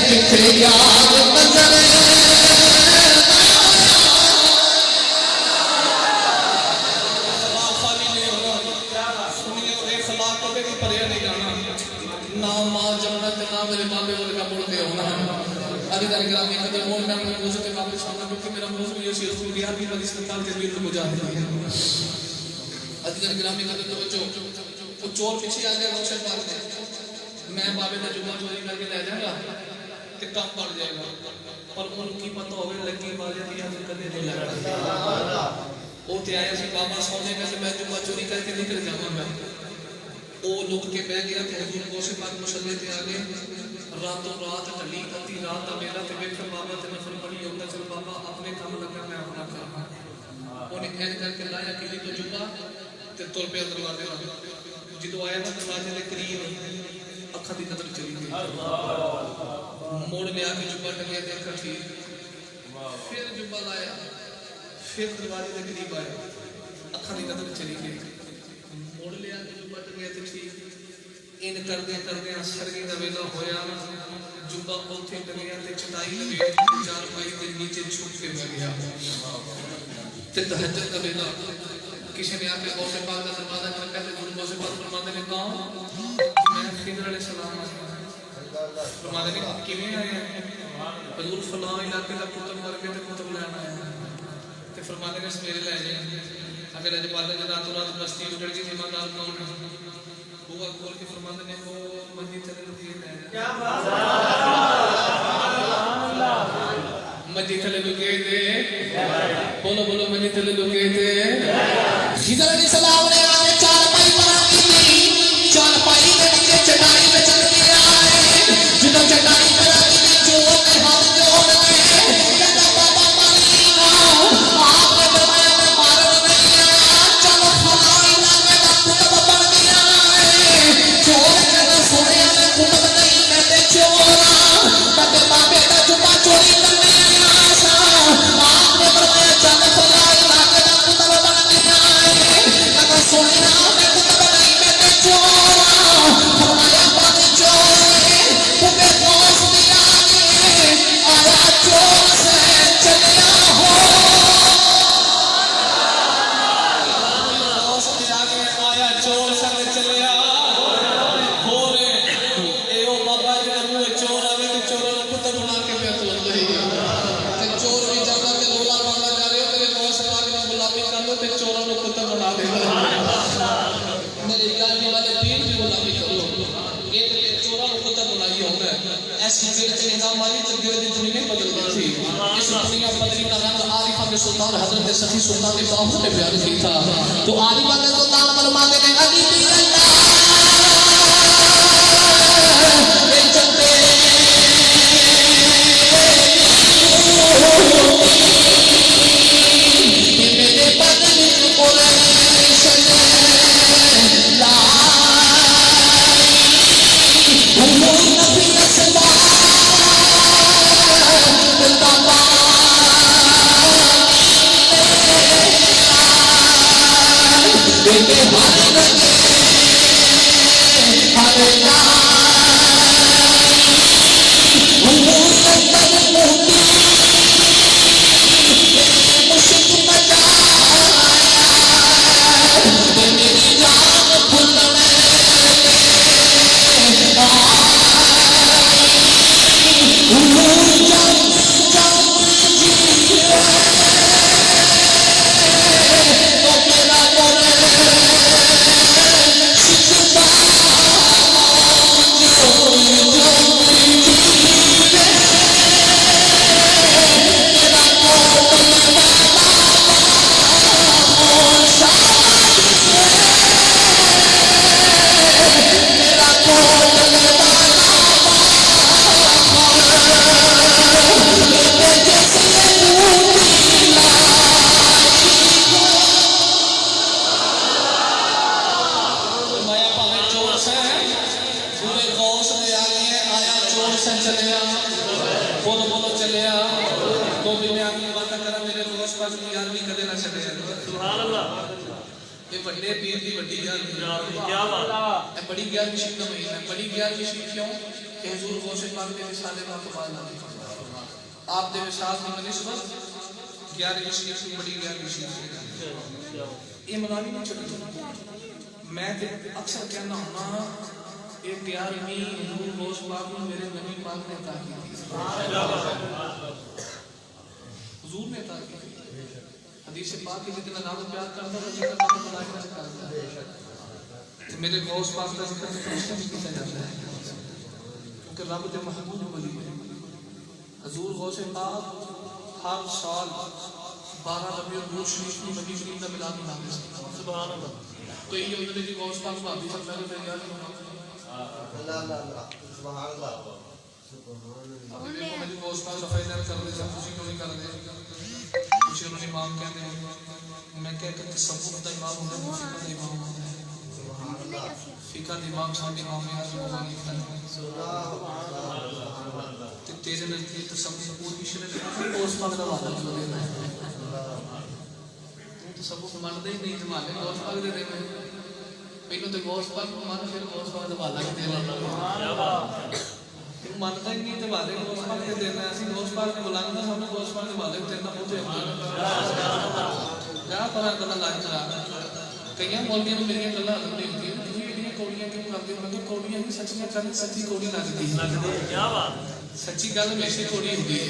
जिथे याद नजर ना मां जन्नत ना मेरे बाबे वाले का मुड़ के होना अभी तक ग्रामी कदर मोल में अपने मौजूद के काबिल सामने क्योंकि मेरा मौजूद ये शेर सुन गया भी बड़ी इस्तेमाल के लिए मुजाहिद है अभी तक ग्रामी कदर तो वो चोर पीछे आ गया रोशन पार से मैं बाबे का जुम्मा चोरी करके ले जाऊंगा तो कम पड़ जाएगा और उनकी पता होवे लगी बाजे की हम कदे नहीं लगता वो ते आया सी बाबा सोने में से मैं जुम्मा चोरी करके निकल जाऊंगा वो लोग के बह गया तो हजूर गौसे पाक मसल्ले ते आ गए रातों रात ढली अति रात का मेला ते वेख बाबा ते नफल पड़ी होता चल बाबा अपने काम लगा मैं अपना काम उन्हें ऐड करके लाया किली तो जुम्मा ते तुर पे दरवाजे जो आया ना दरवाजे के करीब अखा की नजर चली गई मोड़ लिया के जुब्बा टंगे देखा ठीक फिर जुब्बा लाया फिर दरवाजे के करीब आया अखा की नजर चली गई मोड़ लिया के जुब्बा टंगे तो ठीक इन करदे सरगी का वेला होया जुब्बा उथे टंगिया ते चटाई लगे चार पाई के नीचे छुप के बह गया ते तहज्जुद का वेला किसी ने आके गौसे पाक का दरवाजा खटखटाया तो गुरु गौसे पाक फरमाते ने कौन मैं खिदर अलैहिस्सलाम फरमाते ने किवें आए हजूर फलां इलाके का कुतुब करके ते कुतुब लेना आया ते फरमाते ने सवेरे ले जाए अगर अज बाले दी रातों रात बस्ती उजड़ गई ईमानदार कौन है वो खोल के फरमाते ने वो मस्जिद चले लुके है क्या बात मस्जिद चले लुके थे बोलो बोलो मस्जिद चले लुके थे खिदर अलैहिस्सलाम ने आके चार पाई बना दी चार पाई के नीचे चटाई पे चल गया जिधर चटाई पे रखी थी जोर में हाथ जोड़ के कहता बाबा मालिक आपने फरमाया मैं मारन नहीं आया चलो फलाई लाके का कुतुब बन गया चोर कहता सोने में कुतुब नहीं कहते चोरा कहते बाबे का जुम्मा चोरी करने आया सा आपने फरमाया चल फलाई लाके का कुतुब बन गया सोने में कुतुब नहीं कहते चोरा फरमाया बात चोर तुम्हें गौस दिया आया चोर से चलिया हो गौस दिया आया चोर से चलिया हो रे ए ओ बाबा जी मुंह चोर आवे ते चोर को कुतुब बना के पे तो गई ते चोर भी जाना ते लोला मारना जा रहे हो तेरे गौस पाक ने गुलामी कर लो ते चोरों को कुतुब बना दे मेरे यानी वाले पीर भी गुलामी कर लो ये तो चोरा को कुतुब बनाई होगा ऐसी फिर से निजाम वाली तकदीर दी दुनिया बदल गई थी इस दुनिया बदली का रंग आरिफा के सुल्तान हजरत सखी सुल्तान के बाहु ने बयान की था तो आरिफा के सुल्तान फरमाते हैं अली भी अल्लाह ये चलते मेरे बदली को बोलो बोलो चलिया तो भी मैं आपकी बात करा मेरे दोस्त पास की यार भी कदे ना छड़े सुभान अल्लाह ये बड़े पीर दी बड़ी यार क्या बात है बड़ी यार की महीना बड़ी यार की क्यों कि हुजूर गौसे पाक दे विसाले का कमाल ना आप दे विशाल की निस्बत 11 शरीफ की बड़ी 11 शरीफ ये मनानी नहीं चलती। मैं अक्सर कहना होना ये प्यार नहीं हुजूर गौस पाक ने मेरे नबी पाक ने अता की थी, हुजूर ने अता की थी। हदीस पाक के जितना नाम प्यार करता है जिक्र तो मलाइका से करता है, तो मेरे गौस पाक का जिक्र तो नहीं किया जाता है क्योंकि रब के महबूब वली है। हुजूर गौस पाक हर साल 12 रबीउल अव्वल शरीफ की नबी शरीफ का मिलाद मनाते हैं। सुभान अल्लाह। तो ये उन्होंने जी गौस पाक भाभी सब पहले मेरे याद में अल्लाह अल्लाह सुभान अल्लाह मेरे गौस पाक सफाई कर रहे सब खुशी क्यों नहीं कर रहे कुछ उन्होंने इमाम कहते हैं मैं कहता हूं तसव्वुफ का इमाम होता है फिक़ह का इमाम होता है। सुभान अल्लाह। फिक़ह का इमाम साहब इमाम आज़म हनीफा सुभान अल्लाह ते तेरे नजदीक तसव्वुफ पूरी शरीयत गौस पाक का वादा जो देना है तसव्वुफ मानते ही नहीं जमाने गौस पाक दे देना पहले तो गौस पाक को मान फिर गौस पाक का वादा दे देना क्या बात तू मानता ही नहीं तो वादे गौस पाक के देना ऐसी गौस पाक ने बुलाना हमने गौस पाक के वादे देना बहुत है क्या पता गल्ला लाज करा कई मौलवियों ने मेरी गल्ला हजम नहीं होती तुझे इतनी कौड़ियां क्यों करते हो मतलब कौड़ियां ही सच्चियां करनी सच्ची कौड़ी लगती है क्या बात सच्ची गल हमेशा कौड़ी होती है।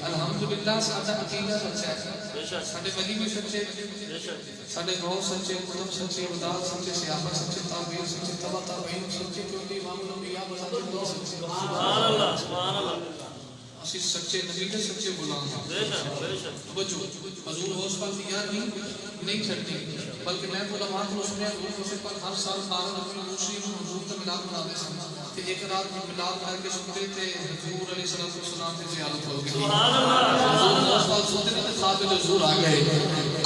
अल्हम्दुलिल्लाह साडा अकीदा सच्चा है बेशक साडे वली भी सच्चे बेशक साडे गौस सच्चे कुतुब सच्चे उदास सच्चे सियाफत सच्चे ताबीन सच्चे तबा ताबीन सच्चे क्योंकि इमाम नबिया बसाते दो सच्चे सुभान अल्लाह सुभान अल्लाह असि सच्चे नबी के सच्चे गुलाम बेशक बेशक तवज्जो हुजूर गौस पाक की याद नहीं छड़ती बल्कि मैं उलमा को सुनया हुजूर पर हर साल 12 रबीउल अव्वल शरीफ हुजूर का मिलाद मनाते हैं कि एक रात में मिलाद करके सुनते थे हुजूर अलैहिस्सलाम की ज़ियारत हो गई सुभान अल्लाह। हुजूर गौस पाक सुनते थे ख्वाब में हुजूर आ गए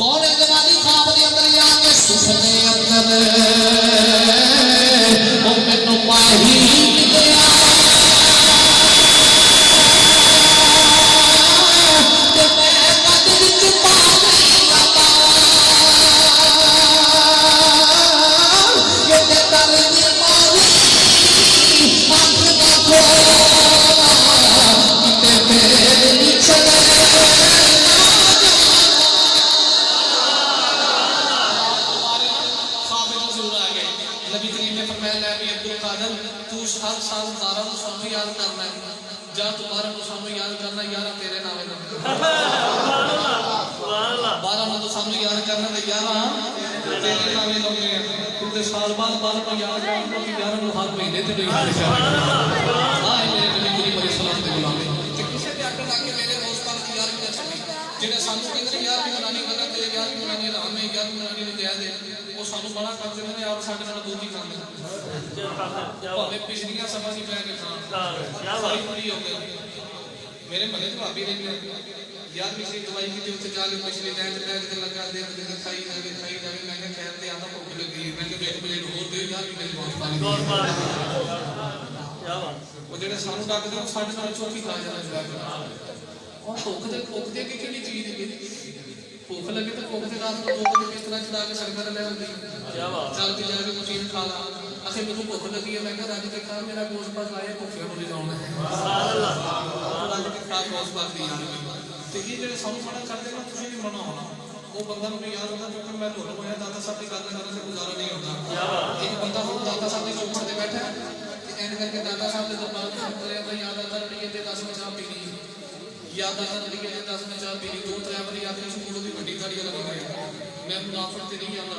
कौन है जनानी ख्वाब के अंदर आके सुपने अंदर ओ मैनू माही मिलया हर साल 12 को सानू याद करना है जा तुम्हारा को सानू याद करना यार तेरे नाम है सुभान अल्लाह 12 को सानू याद करना है यार तेरे नाम है लोग पूरे साल बाद 12 को याद करना कि यार को हर महीने ते नहीं सुभान अल्लाह हां मेरे नबी करीम अलैहि सलाम ते गुलाम ते किसे ते आके लाके मेरे दोस्त पाक की यार की छड़ी जेने सानू कहंदे यार की बनानी बना ते यार की बनानी राम है यार बनानी ने दे दे वो सानू बड़ा कर देंगे यार साडे नाल दूजी खांदे भावे पिछलियां समझ नहीं पै के खान क्या बात पूरी हो गई मेरे महल्ले च भाभी रहंदी यार पिछली दवाई की उत्थे जाके पिछले टाइम ते बैठ के लगा दे खाई जावे मैं कह खैर ते आंदा भूख लगी मैं कह एक प्लेट और दे यार भी मेरी बहुत पानी क्या बात वो जेड़े सानू डाकदे ओ साडे नाल चौकी खा जांदे और भूख दे के केड़ी चीज है भूख लगे तो भूख के रात को भूख के किस तरह चला के सरकार ले आंदी क्या बात चल के जाके कुछ चीज खा ला असे मेनू भूख लगी है मैं कह राज के खा मेरा गोश्त पास आया भूखे हो जाना है सुभान अल्लाह राज के खा गोश्त पास दी यार ते ये जेड़े सानू मना करदे ना तुसी भी मना होना वो बंदा नु याद होता क्योंकि मैं लोग होया दाता साहब की गल करने से गुजारा नहीं होता क्या बात एक बंदा हो दाता साहब के चौखट पे बैठा है ते एंड करके दाता साहब के दरबार में उतरे भाई याद आता नहीं ते 10 में चाह पी ली याद आता नहीं के 10 में चाह पी ली दो त्रै बारी आके स्कूल दी बड़ी गाड़ी लगा गई मैं मुनाफिक ते नहीं आंदा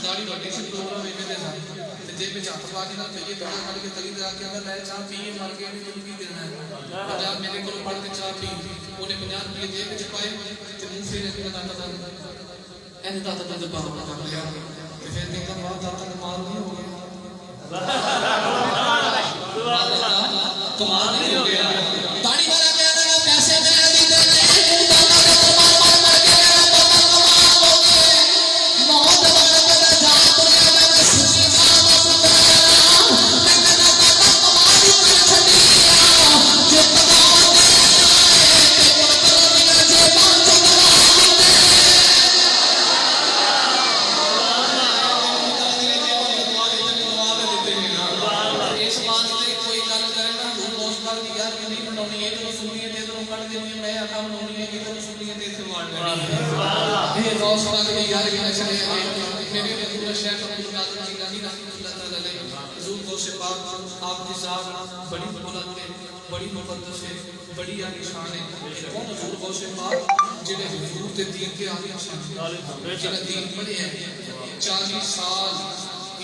गाड़ी गाड़ी से प्रोग्राम में दे सा ते जेब में हाथ पा के ना चाहिए तो खड़ के तली दे आके अगर मैं चाह पी मर गया नहीं तुम की देना है पंजाब मेरे को पढ़ के चाह पी ओने 50 रुपए जेब में पाए ते मुंह से ने दाता साहब एने दाता का जवाब कर लिया ते फिर देखा बात दाता का मार नहीं हो गया सुभान अल्लाह कमाल नहीं हो गया ताड़ी वाला कहना पैसे दे दी दे दाता का मार मार के मेरा बाबा कमाल हो गए मौत वाला का जान तो मैं सुनी मां पुत्र मैं दाता का कमाल कर छड़िया जे पता दे जे बात इस बात पे कोई गल देनी मैं काम होनी है कि तो सुनिए ते से वाड़ वाड़ी ये गौस पाक की यार के चले मेरे पूरा शेख अब्दुल कादिर जिलानी रहमतुल्लाह तआला अलैह हुजूर गौस पाक आपकी जात बड़ी बुलंद है, बड़ी मुकद्दस है, बड़ी आलीशान है। कौन हुजूर गौस पाक जिन्हें हुजूर के दीन के आलीशान जिन्हें दीन पढ़े हैं 40 साल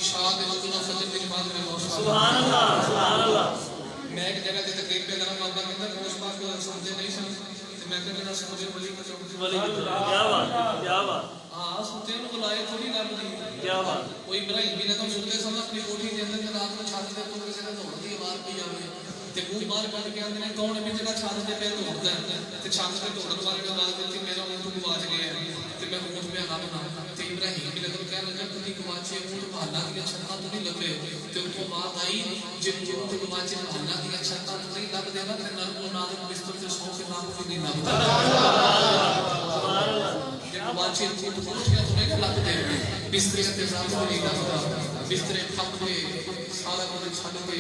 इशाद जुना फजर की नमाज में गौस सुभान अल्लाह। मैं एक जगह ते तकरीर पे करा बाबा कहता गौस पाक को समझे नहीं समझ मैं कहता ना समझे वली को क्या बात हां सुनते हैं बुलाए थोड़ी गल नहीं क्या बात कोई इब्राहिम भी ने तो सुनते समय अपनी कोठी के अंदर रात को छत पे तो किसी ने दौड़ती आवाज भी आवे ते मुंह बाहर कट के आंदे ने कौन है जगह छत पे पे दौड़दा है ते छत पे दौड़न वाले ने गल की मेरा ऊंट गुआच गया है ते मैं ऊंट पे ना बना ते इब्राहिम भी ने तो कहने लगा कभी गुआचे ऊंट बहाना की छत्ता तो नहीं लगे ते उतो बात आई जिन ऊंट गुआचे बहाना की छत्ता तो नहीं लग देगा ते नर को नाद बिस्तर पे सो के नाम को नहीं लगता सुभान अल्लाह गुआचे ऊंट कोठियां तो नहीं लग दे बिस्तर के साथ नहीं लगता बिस्तर ठप के सारा कुछ छड़ के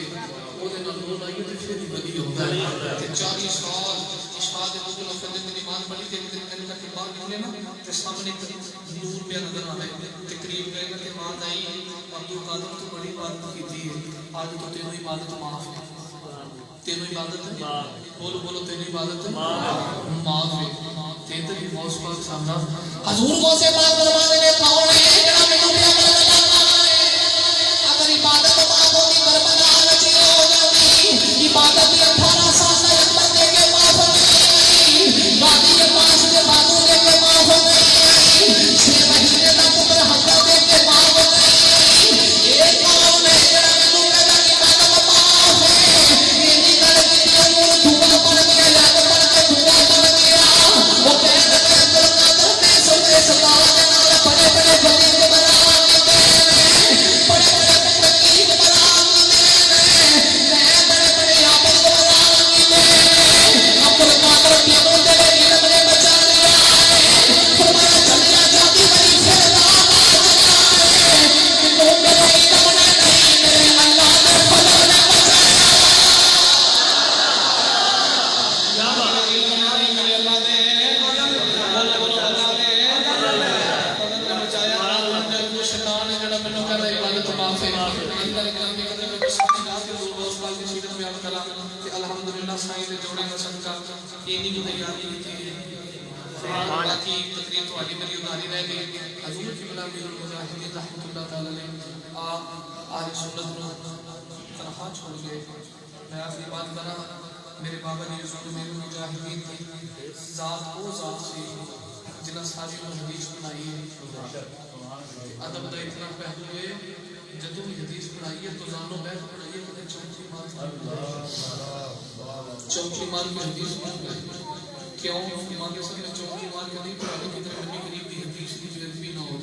ओदे नाल लोड आई ते फिर वली होता है ते 40 साल इशाद अब्दुल फजल की नमाज पढ़ी ते दिन तक बाहर निकले ना ते सामने नूर पे नजर आवे ते करीब गए ते बात आई अब्दुल कादिर तो बड़ी बात की थी आज तो तेरी इबादत माफ है तेरी इबादत बोलो बोलो तेरी इबादत माफ है ते तेरी मौज पाक सामना हुजूर को से बात फरमाने ने कौन है जेड़ा मेनू पे अगर इबादत माफ होगी करबला नची हो जाती इबादत 18 साल का एक बंदे के माफ हो गई वादी के पास के बादू लेके माफ हो गई 6 महीने का पुत्र हफ्ता देके माफ हो गई एक कौन है जेड़ा मेनू कहदा इबादत माफ है मेरी गल की नूर धुआ पड़ गया याद पड़ के धुआ पड़ गया वो कहदा अब्दुल कादिर ने सुने सलाह के नाल बड़े बड़े बंदे को बना के बड़े बड़े तकलीफ बना मैं बड़े बड़े आफत को बना अब्दुल कादिर तीनों दे इल्म ने बचा लिया फरमाया चलिया जाती बड़ी फिर तीनों दे इल्म ने नहीं मेरे अल्लाह ने फजल ने बचाया या बात इल्म नहीं मेरे अल्लाह ने बोलो बोलो अल्लाह ने फजल ने बचाया अंदर वो शैतान है जेड़ा मेनू कहदा इबादत माफ है अंदर ग्रामी कदम में सारी रात को रोज पाल की सीरत बयान करा कि अल्हम्दुलिल्लाह साईं दे जोड़े का सदका इन्हीं को तैयारी की थी बाकी तकरीर तो आगे मेरी उधारी रह गई हजूर की बला मेरे मुजाहिदीन रहमतुल्लाह तआला अलैह आप आज सुन्नत नु तरफा छोड़ गए मैं आखिरी बात करा मेरे बाबा ने हजूर मेरे मुजाहिदीन की जात वो जात से जिन्हें सारी हदीस बनाई है अदब का इतना पहलू है जदों भी हदीस पढ़ाई है तो जानो बैठ पढ़ाइए कदे चौकी मार के हदीस पढ़ाई क्यों इमाम के सामने चौकी मार के नहीं पढ़ाते कितने नबी करीम की हदीस की बेअदबी ना हो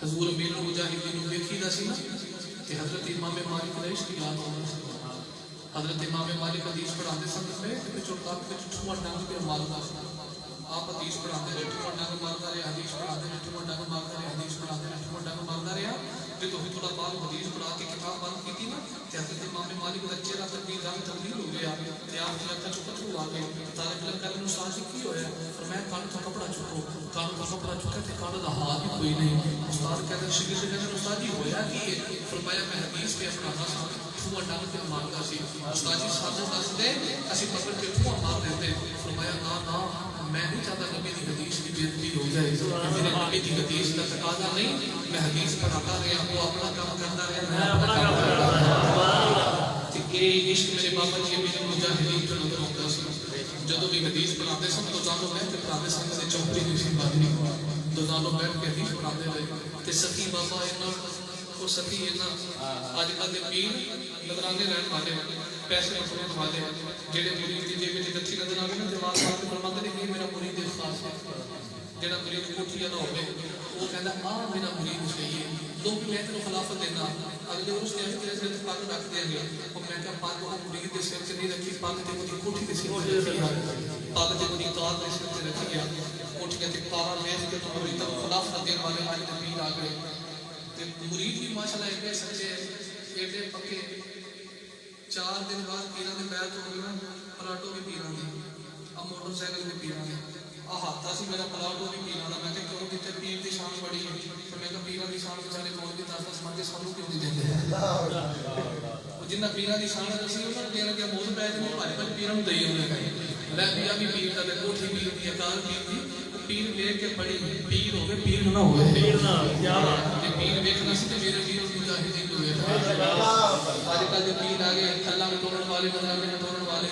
हजूर मेरे मुजाहिदीन नु देखीदा सी ना कि हजरत इमाम मालिक ने इसकी याद होना हजरत इमाम मालिक हदीस पढ़ाते समय कि चुटका के ठुआ डांग के मारदा आप हदीस पढ़ाते रहे ठुआ डांग मारदा रहे हदीस पढ़ाते रहे ठुआ डांग मारदा रहे हदीस पढ़ाते रहे ठुआ डांग मारदा रहा जो तो थोड़ा बाद हदीस पढ़ा के किताब बंद की थी ना ते हजरत इमाम मालिक का चेहरा तकबीर रंग तब्दील हो गया ते आप ने अखा चुका आ गए तारे बिल कल नु साज की होया फरमाया कान का कपड़ा चुको कान का कपड़ा चुका ते कान दा हाथ ही कोई नहीं उस्ताद कहते शिगिर से कहते उस्ताद जी होया कि फरमाया मैं हदीस पे पढ़ाना सा ठुआ डांग के मारदा सी उस्ताद जी साज दस दे असि पकड़ के ठुआ मार देते फरमाया ना ना मैं नहीं चाहता नबी की हदीस की बेइज्जती हो जाए मेरे नबी की हदीस का तकाजा नहीं मैं हदीस पढ़ाता रहा वो अपना काम करता रहा मैं अपना काम करता रहा ते ये इश्क मेरे बाबा जी मेरे मुजाहिदीन तो नजर आता सी जदों भी हदीस पढ़ाते सन तो जानो बैठ के पढ़ाते सन ते चौकी दी सी बानी तो जानो बैठ के हदीस पढ़ाते रहे ते सखी बाबा इन्ना वो सखी इन्ना आजकल दे पीर नजराने रहने वाले पैसे वसूलने वाले जेड़े मुरीद दी जेब च दच्छी नजर आवे ना जवाब साहब फरमाते ने ये मेरा मुरीद खास है जेड़ा मुरीद कोठिया ना होवे वो कहता आ मेरा मुरीद सही है लोग मैं तेरे खिलाफत देना अगले उस ने तेरे सिर पे पग रख देंगे और मैं क्या पग वो मुरीद के सिर से नहीं रखी पग ते ओदी कोठी के सिर पे रखी पग ते ओदी तार के सिर पे रखी गया कोठी के तारा देख के तो मुरीद को खिलाफत देने वाले आज के पीर आ गए ते मुरीद भी माशाल्लाह इतने सच्चे एडे पक्के 4 दिन बाद पीरां दे पैर धो गए ना, पलाटो भी पीरां दी, अब मोटरसाइकिल भी पीरां दी, हाथ से मेरा पलाटो भी पीरां दा। मैं क्यों जिथे पीर की शान बड़ी है, तो मैं पीरां की शान बेचारे कौन भी 10-10 मरते सानू क्यों नहीं देंगे? जिन्ना पीरां की शान दसी उन्होंने देने के मोल पै जाने, भाई भाई पीरां नूं दई होने लै पिया भी पीर दा, कोठी पीर दी, अकाल पीर दी, पीर वेख के बड़ी पीर हो गए, पीर ना हो गए, पीर ना क्या बात, पीर वेखना सी ते मेरे वीर मुजाहिदीन हुए। आजकल जो पीर आ गए खल्ला में तोड़न वाले, मजाक में तोड़न वाले,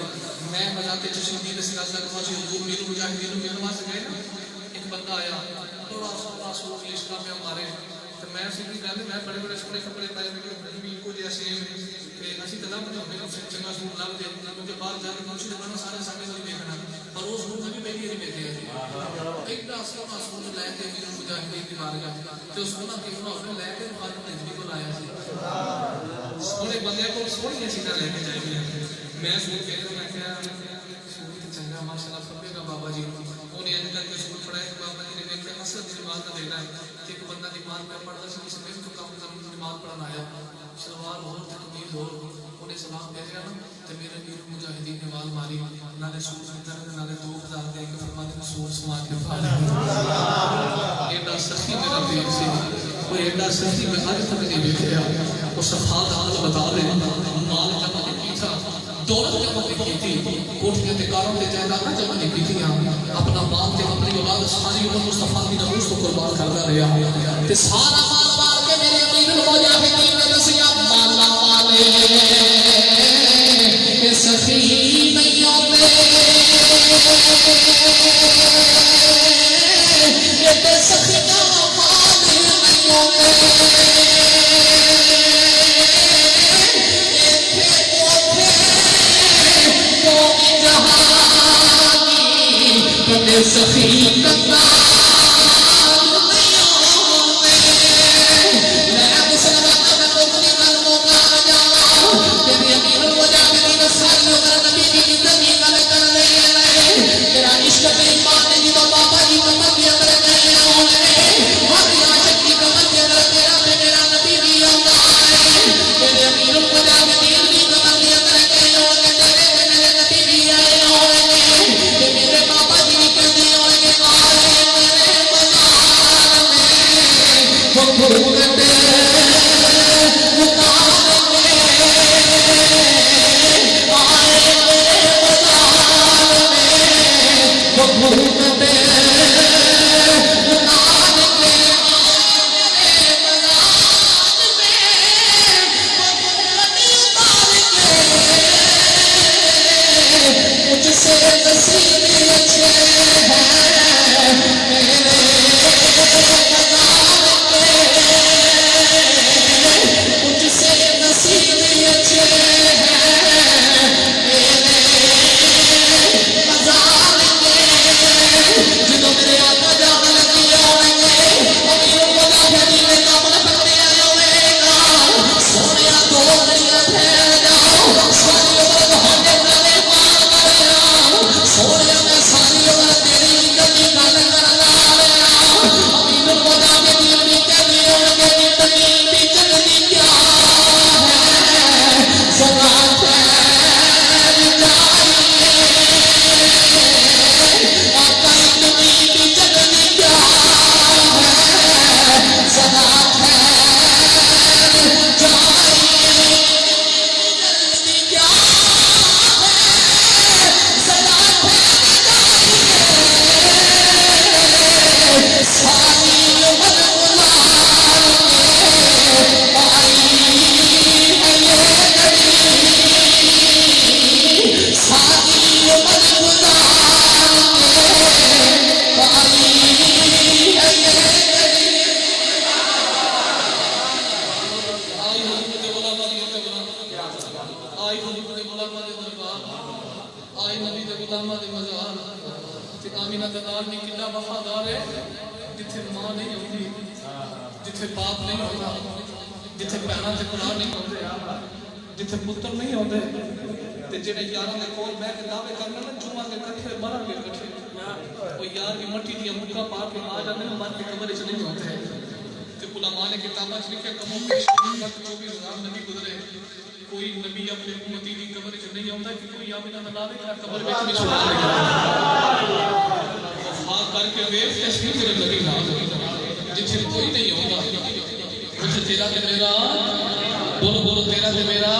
मैं मजाक के चश्मदीद सिराजा कमाशी हुजूर मीर मुजाहिदीन मिलने वास्ते गए ना, एक बंदा आया थोड़ा सोना सूट लिस्टा पे हमारे, तो मैं सीधी गल, मैं बड़े बड़े सोने कपड़े पाए, भी को जैसे असं कदा मतलब चंगा सूट ला दे, क्योंकि बाहर जाके मुंशी दबाना सारे सामने नहीं देखना, पर वो सूट भी पहली बार देखे एक सोना सूट लैके मीर मुजाहिदीन की बारगाह तो सोना क्यों ना उसने लैके मुखालिफ नजरी को लाया सोने बंदे को सोहनी चीज़ा लैके जाएगी। मैं सूट कह रहा, मैं क्या सूट चंगा माशाल्लाह फटेगा बाबा जी, उन्हें अज करके सूट पढ़ाया, बाबा जी ने देखे असर की नमाज का देना है, एक बंदा नमाज में पढ़ता सी, समय तो कम नमाज पढ़ना आया, सलवार हो कमीज हो, उन्हें सलाम दे दिया ना, तो मेरे मीर मुजाहिदीन ने वाल मारी, नाले सूट नाले 2000 दे के फरमाते हैं सूट सवा के एडा सखी मेरा वीर से, वो एडा सखी मैं आज तक नहीं देखा, वो सफात हाल बता रहे माल जमा की था, दौलत जमा की थी, कोठियां ते कारों ते जायदादां जमा की थी, अपना माल ते अपनी औलाद सारी उम्र मुस्तफा की नमूज को कुर्बान करता रहा, ते सारा माल मार के मेरे अमीर मुजाहिदीन ने दसिया माला वाले ये सखी नहीं आते, ये ते सखियां माल नहीं आते, सखी कन्ना उलमा ने किताबों में लिखा कमो पेश 24,000 नबी गुजरे कोई नबी अपने उम्मती की कब्र च नहीं आता कि कोई आमिना ना लावे का कब्र में भी सुभान अल्लाह वफा करके वेख तस्वीर तेरे नबी नाम जिथे कोई नहीं होगा कुछ तेरा ते मेरा बोलो बोलो तेरा ते मेरा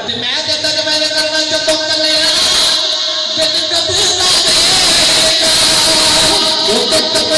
ते मैं जब तक मैंने करना जब तक चले जब तक ना वो तक तक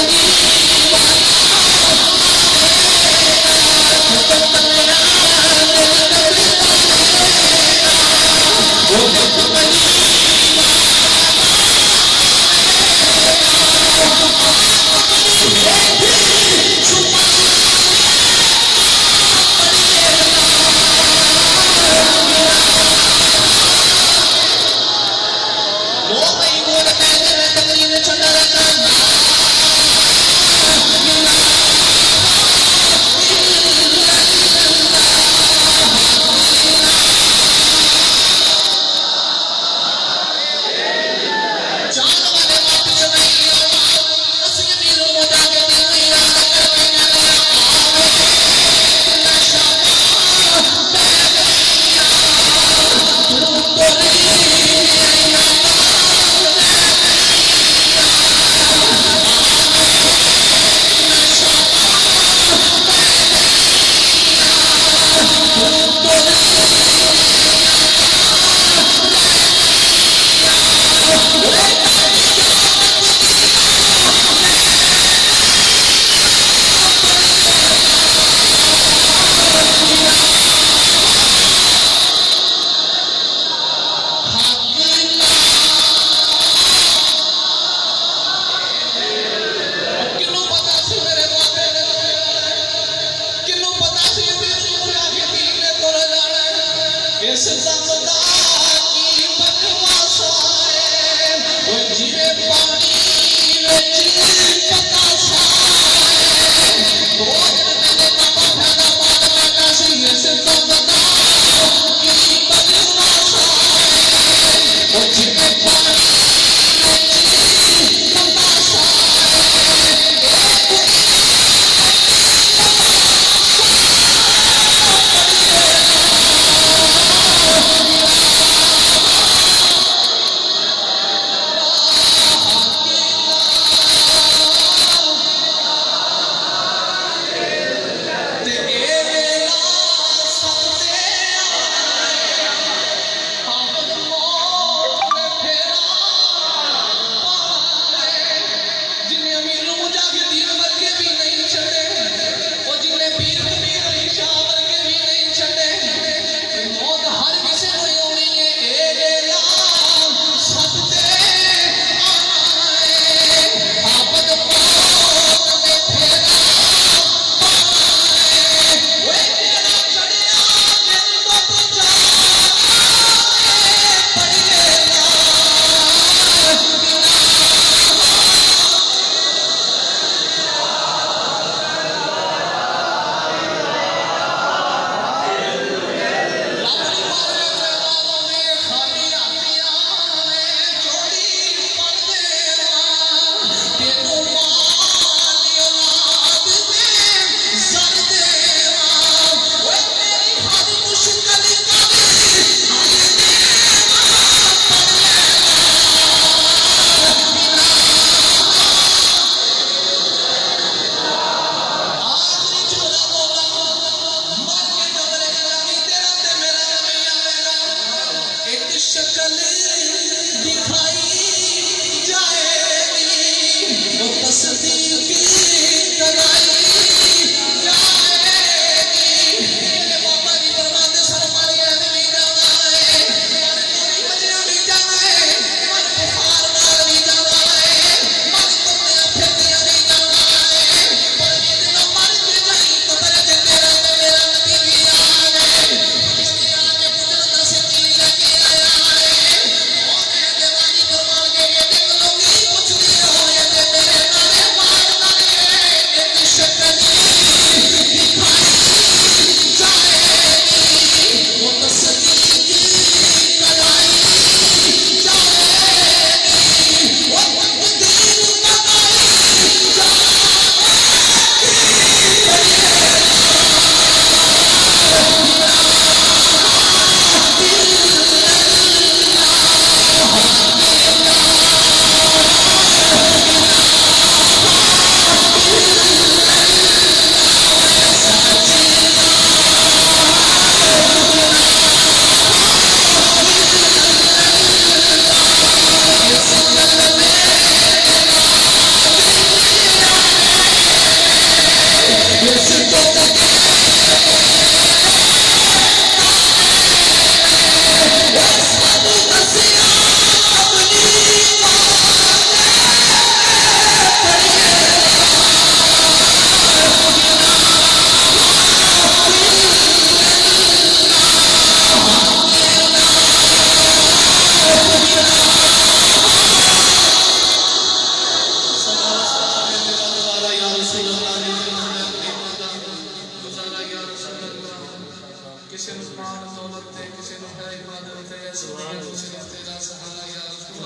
होता है सुनिए तुझे तेरा सहारा या रसूल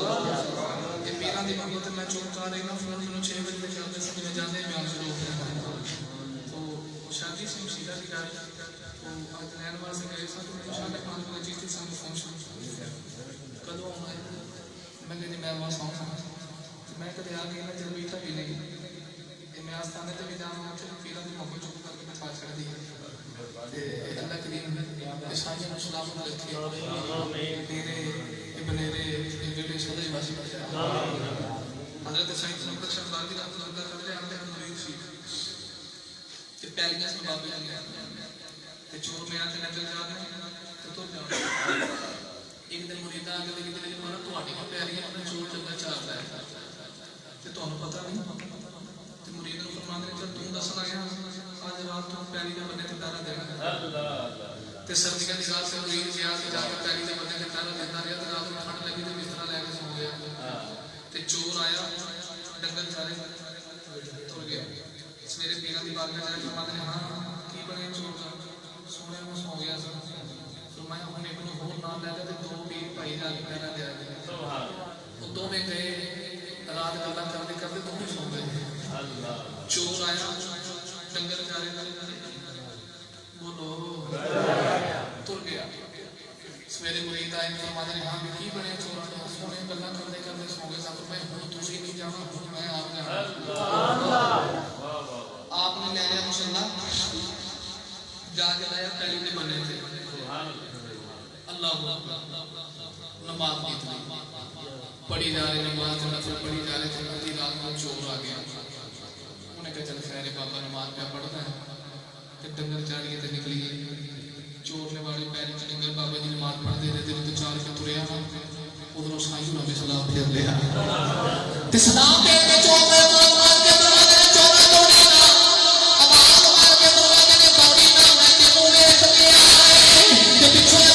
ये मेरा दी मोहब्बत मैं चौंका रही ना फिर मैंने 6 बजे के आते समय जाने में शुरू हो गया तो शादी से सीधा की गाड़ी तो आज नैन वाले गए सब तो शादी 5 बजे चीज संग फंक्शन कदों आए मैं कहती मैं वहां सौ मैं कदे आ गई ना जब बैठा भी नहीं ये मैं आस्थाने ते भी जाना तो पीरा दी मोहब्बत चुप करके मैं पास कर दी ते अल्लाह करीम ईसाइयों ने सलाम रखे आमीन तेरे बनेरे बेटे सदा ही वासी हजरत सईद मुहम्मद शहबाजी रहमतुल्लाह करते आते हम मुरीद सी कि पहलियां से बाबे ने ते चोर में आके नजर जाने तो तुर जाओ एक दिन मुरीदा आके देखते कि मारा ਤੁਹਾਡੀ ਪੈਰੀਆਂ ਆਪਣੇ ਚੋਰ ਚੱਲਦਾ ਚਾਹਦਾ ਹੈ ਤੇ ਤੁਹਾਨੂੰ ਪਤਾ ਨਹੀਂ ਤੇ ਮੁਰੀਦ ਨੂੰ ਫਰਮਾਉਂਦੇ ਚਲ ਤੂੰ ਦੱਸਣਾ ਹੈ ਅੱਜ ਰਾਤ ਨੂੰ ਪੈਰੀ ਦੇ ਬੰਦੇ ਤੇ ਤਾਰਾ ਦੇਣਾ ਅੱਲਾਹ ਤੇ ਸਰਦੀਆਂ ਦੀ ਰਾਤ ਸੇ ਮੁਰੀਦ ਜਿਆਦ ਜਾ ਕੇ ਪੈਰੀ ਦੇ ਬੰਦੇ ਤੇ ਤਾਰਾ ਦਿੰਦਾ ਰਿਹਾ ਤੇ ਰਾਤ ਨੂੰ ਠੰਡ ਲੱਗੀ ਤੇ ਬਿਸਤਰਾ ਲੈ ਕੇ ਸੌ ਗਿਆ ਤੇ ਚੋਰ ਆਇਆ ਡੰਗਰ ਸਾਰੇ ਤੁਰ ਗਿਆ ਸਵੇਰੇ ਪੀਰਾਂ ਦੀ ਬਾਰਗਾਹ ਜਾ ਕੇ ਫਰਮਾਉਂਦੇ ਨੇ ਹਾਂ ਕੀ ਬਣਿਆ ਚੋਰ ਦਾ ਸੋਹਣੇ ਨੂੰ ਸੌ ਗਿਆ ਸੀ फरमाया हम एक को और नाम ले लेते दो पीर भाई जा के पैरा दे सुभान वो दो में गए रात गल्ला करते करते दोनों सो गए अल्लाह चोर आया डंगर चारे बोलो तुर गया सवेरे मुरीद आए फरमाते ने हां की बने चोर सोने गल्ला करते करते सो गए सब मैं हुन तुसी नहीं जाना हुन मैं आप जाना अल्लाह वाह वाह आपने ले लिया मुसल्ला जाके लाया पहले ने बने थे सुभान अल्लाह नमाज पढ़ी जा रही नमाज पढ़ी जा रही थी आधी रात को चोर आ गया उन्हें कहा चल खैर बाबा नमाज पे पढ़ता है फिर डंगर चाड़िए तो निकली चोर ने वाले पैर च डंगर बाबा जी नमाज पढ़ते रहते तो चार के तुरया उधरों साई ने सलाम फेर लिया ते सलाम फेर के चोर ने नमाज के दरवाजे चोरा दौड़ी ना आवाज मार के दरवाजे ने दौड़ी ना मैं तेनू ले चले आए ते पीछे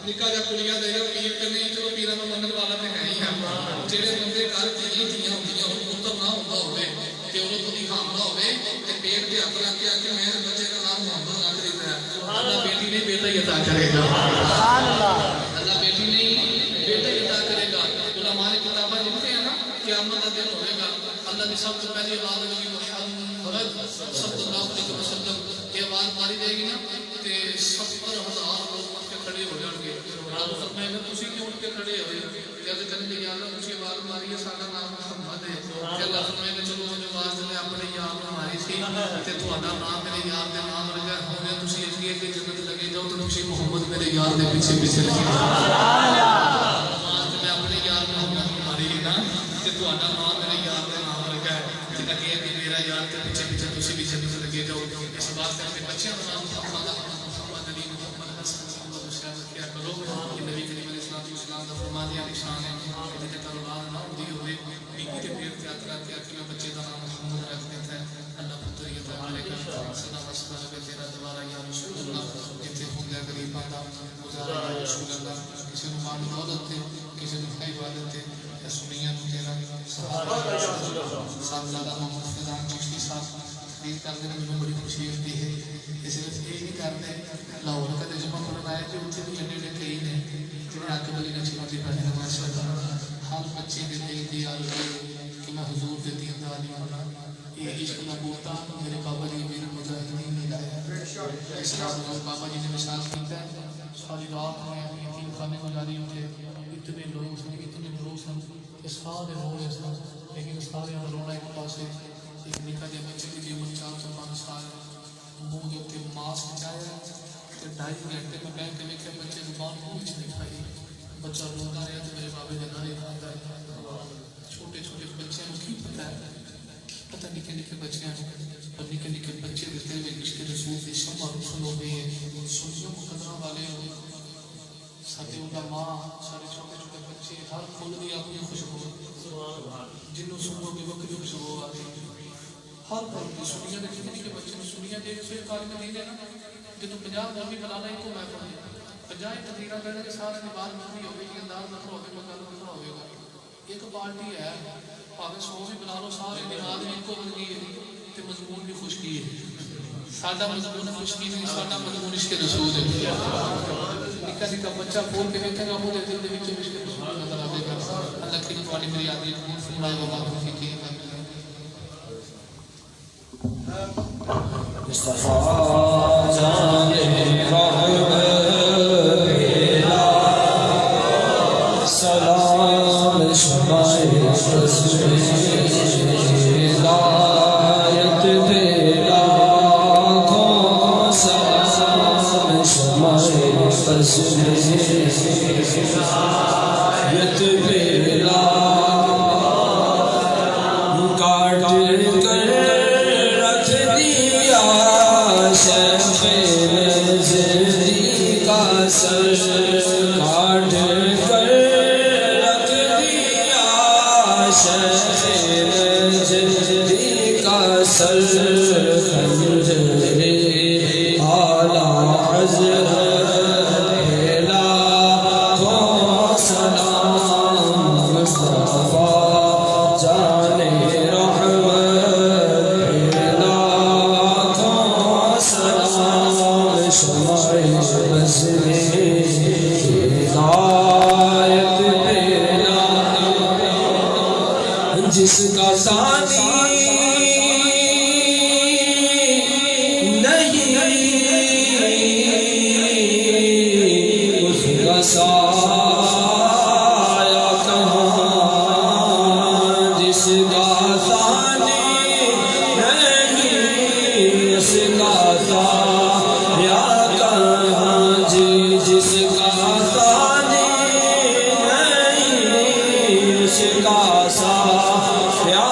निका जा कुड़िया दे पीर करने चलो पीरा नु मनन वाला ते है ही है जेड़े बंदे घर धी धीयां होंदियां हुन पुत्तर ना हुंदा होवे ते ओनो कोई हामला होवे ते पेट दे हथ रख के आके मैं बच्चे का नाम मोहम्मद रख देता है अल्लाह बेटी नहीं बेटा ही अता करेगा सुभान अल्लाह अल्लाह बेटी नहीं बेटा ही अता करेगा उलमा ने किताबें लिखते हैं ना क़यामत का दिन होगा अल्लाह की सबसे पहली आवाज होगी मुहम्मद सल्लल्लाहु अलैहि वसल्लम ये आवाज मारी जाएगी ना ते 70,000 लोग उठ के खड़े हो जाएंगे रात फरमाए मैं तुसी क्यों उठ के खड़े होए जब कहने या अल्लाह तुसी आवाज मारी है साडा नाम मुहम्मद है ते अल्लाह फरमाए चलो जो आवाज ने अपने यार नु मारी सी ते तुम्हारा नाम मेरे यार दे नाम लगा होने तुसी इसलिए कि जन्नत लगे जाओ तो तुसी मोहम्मद मेरे यार दे पीछे पीछे लगे सुभान अल्लाह आवाज में अपने यार मोहम्मद मारी है ना ते तुम्हारा नाम मेरे यार दे नाम लगा है ते लगे कि मेरा यार के पीछे पीछे तुसी भी जन्नत लगे जाओ इस बात से अपने बच्चों का नाम मोहम्मद अली मोहम्मद हसन मोहम्मद हुसैन क्या करो कि नबी करीम अलैहिस्सलाम दा फरमा दिया निशान है कि ते औलाद ना होती होवे बीवी के पेट ते हाथ रख के अपने बच्चे का नाम मोहम्मद रख देता है अल्लाह पुत्र ये करेगा सदा वस्ता पे तेरा दोबारा या रसूल अल्लाह जिथे होंगे गरीबां दा गुजारा या रसूल अल्लाह किसी नु माल दौलत ते किसी नु खाई इबादत ते या सुनिया नु तेरा सहारा साथ दादा मोहम्मद फैजान चिश्ती साहब खरीद करते हैं मुझे बड़ी खुशी होती है इसलिए ये नहीं करते लाहौर का तजुर्बा पढ़ना है कि उत्थे भी एडे एडे कई ने जिन्हें अग बली नची नची पढ़ने का माशाअल्लाह हर बच्चे के दिल की आरज़ू कि मैं हुजूर के दीनदार होना ये इश्क का बोता मेरे बाबा जी मेरे मुजाहिदीन ने लाया इस रात बाबा जी ने विशाल किया सारी रात में यतीम खाने गुजारी उठे इतने लोग सन ये सारे रोने सन लेकिन सारे रोना एक पास एक निका जिहा बच्चे की उम्र 4 से 5 साल मुंह के उत्ते मास्क चाया 2.5 घंटे में बैठ के देखे बच्चे जुबान कुछ नहीं खाई, बच्चा रोता रहा तो मेरे बाबे ने गाने खाता है। छोटे छोटे बच्चे को की पता है, पता निके निके बच्चे हैं और निके निके बच्चे दिखते हुए इश्क रसूल की शम्मा रोशन हो गई है। सुनियों को कदरा वाले हो साथे उलमा सारे छोटे छोटे बच्चे हर फूल की अपनी खुशबू, जिन्हों सुबह के वक्त भी खुशबू आती है। हर फूल की सुनिया के निके निके बच्चे ने सुनिया दे से कार्य में नहीं देना जो तो 50 मौलवी बुलाना इनको मैं पढ़ 50 तकरीरा करने के सारे ने बात मखनी हो गई, अंदाज मखना हो गया, मकान मखना होगा। एक पार्टी है भावे 100 भी बुला लो सारे निहाद में इनको बदली है तो मजमून भी खुशकी है। सादा मजमून खुशकी नहीं, सादा मजमून इसके रसूल है। निका निका बच्चा बोल के देखेगा वो दिल दे विच इसके रसूल नजर आवेगा। अल्लाह की तुम्हारी मेरी याद है सुनाए बाबा की मुस्तफा जाने सलाम शमाए हिदायत तेरा खो सलाम शमाए हिदायत तेरा काट कर रख दिया शफ़े नज़री का सर, काट कर रख दिया शफ़े नज़री का सर। खंजरे आला हज़रत लाखों सलाम मुस्तफा जाने जिसका सानी नहीं उसका साया कहाँ, जिसका सानी नहीं उसका साया कहाँ जी, जिसका सानी नहीं उसका साया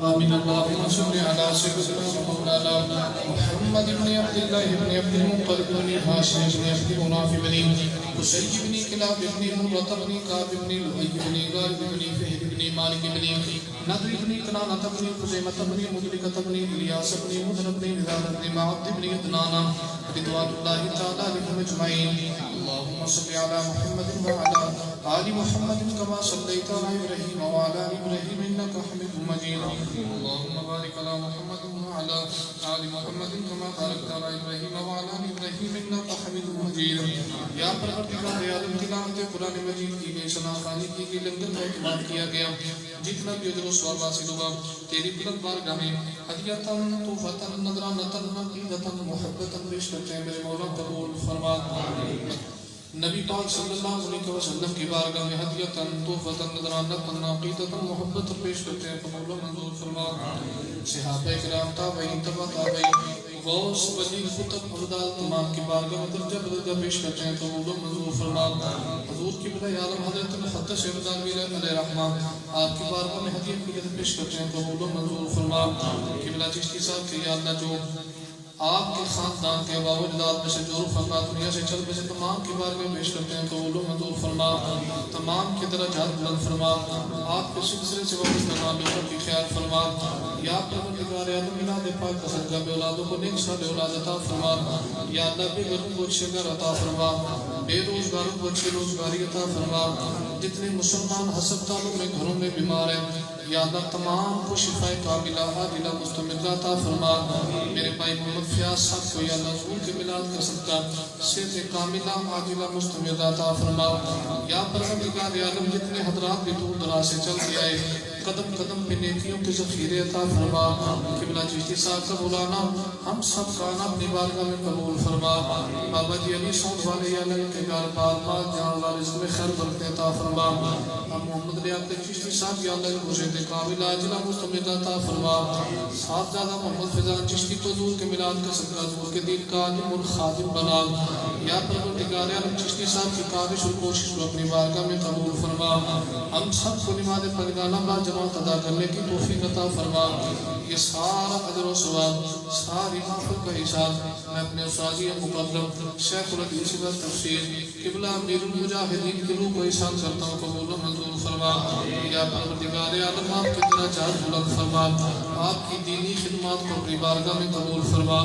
आमीन। अल्लाहुम्मा सल्लि अला सय्यिदिना मौलाना मुहम्मद इब्न अब्दुल्लाह इब्न अब्दुल मुत्तलिब इब्न हाशिम इब्न अब्द मुनाफ इब्न हुसैन इब्न किलाब इब्न मुरत इब्न काब इब्न लुहै इब्न गालिब इब्न फहद इब्न मालिक इब्न नदर इब्न कनाना इब्न खुज़ैमा इब्न मुदरिका इब्न इलियास इब्न मुदर इब्न हिलाल इब्न माअद इब्न अदनाना रिदवानुल्लाहि तआला अलैहिम अजमईन। अल्लाहुम्मा सल्लि अला मुहम्मद व अला आलि मुहम्मदिन कमा सल्लैता अला इब्राहीम व अला आलि इब्राहीम इन्नका हमीदुम मजीद अल्लाहुम्मा बारिक अला मुहम्मदिन व अला आलि मुहम्मदिन कमा बारकता अला इब्राहीम व अला आलि इब्राहीम इन्नका हमीदुम मजीद। या परवरदिगार आलम, तिलावत कुरान मजीद की गई, शनाखानी की गई, लंगर का इत्माम किया गया, जितना भी अजर व सवाब हासिल हुआ तेरी बुलंद बारगाह में हदियतन तोहफतन नज़रानतन अक़ीदतन मुहब्बतन पेश करते हैं मेरे मौला कबूल फरमा। नबी पाक सल्लल्लाहु अलैहि वसल्लम की बारगाह में हदियतन तोहफतन नज़रानतन अक़ीदतन मुहब्बतन पेश करते हैं कबूल मंजूर फरमा। सहाबा किराम ताबईन तबा ताबईन गौस वली कुतुब अब्दाल तमाम की बारगाह में दर्जा बदर्जा पेश करते हैं कबूल मंजूर फरमा। हुजूर की बड़ा आलम हज़रत मुक़द्दस इब्राहिम अलैहिर्रहमान आपकी बारगाह में हदियत की पेश करते हैं कबूल मंजूर फरमा। किबला चिश्ती साहब के या अल्लाह जो आपके खानदान के बावजदाद में से जो फरमा दुनिया से चल बसे तमाम की बार में पेश करते हैं कबूल मंजूर फरमा। तमाम के दर्जात बुलंद फरमा। आपके सिलसिले से वाबस्ता लोगों की ख्याल फरमा। या परवरदिगार आलम मिलाद पाक का सदका बे औलादों को नेक साले औलाद अता फरमा। या अल्लाह बेघरों को अच्छे घर अता फरमा, बेरोजगारों को अच्छी रोजगारी अता फरमा। जितने मुसलमान हस्पतालों में घरों में बीमार हैं या अल्लाह तमाम को शिफाए कामिला आजिला मुस्तमिला अता फरमा। मेरे भाई मोहम्मद फयाज साहब को या अल्लाह हुजूर के मिलाद का सदका सेहत कामिला आजिला मुस्तमिला अता फरमा। या परवरदिगार आलम जितने हजरात भी दूर दराज से चल के आए कदम कदम पे नेकियों के ज़ख़ीरे अता फरमा। किबला चिश्ती साहब का बुलाना हम सब का ना अपनी बारगाह में कबूल फरमा। बाबा जी अली सौद वाले या अल्लाह के घर बार बार जान वाला रिज़्क़ में खैर बरकत अता फरमा। हम मोहम्मद रियाद चिश्ती साहब या अल्लाह को मुझे काबिल आजिला मुस्तमिला अता फरमा। साहबजादा मोहम्मद फैज़ान चिश्ती को दूर के मिलाद का सदका दूर के दिन का आलिम और खादिम बना। या परवरदिगार आलम चिश्ती साहब की काविश और कोशिश को अपनी बारगाह में कबूल फरमा। हम सब को नमाज़ फरजाना बा जमात अदा करने की तौफीक अता फरमा। ये सारा अजर व सवाब सारी महफिल का हिसाब मैं अपने उस्ताद मुक़र्रम शेखुल हदीस व तफसीर किबला अमीरुल मुजाहिदीन के रूह को ihsan करता हूँ कबूल मंजूर फरमा। या परवरदिगार आलम आपकी दर्जात बुलंद फरमा। आपकी दीनी खिदमत को अपनी बारगाह में कबूल फरमा।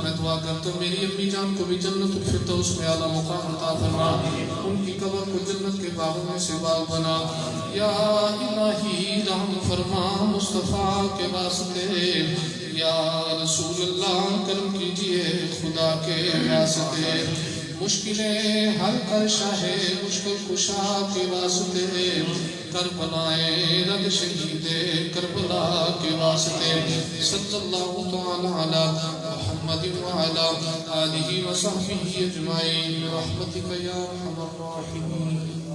मैं दुआ करता हूँ मेरी अम्मी जान को भी जन्नतुल फिरदौस में आला मुकाम अता फरमा। उनकी कब्र को जन्नत के बागों में से बाग बना। या इलाही रहम फरमा मुस्तफ़ा के वास्ते। या रसूल अल्लाह करम कीजिए खुदा के वास्ते। मुश्किलें हल कर शाहे मुश्किल कुशा के वास्ते। करबलाए रग शहीदे करबला के वास्ते। सल्लल्लाहु तआला अला मुहम्मद व अला आलिहि व सहबिहि अजमाइन रहमतिक या अरहमर राहिमीन।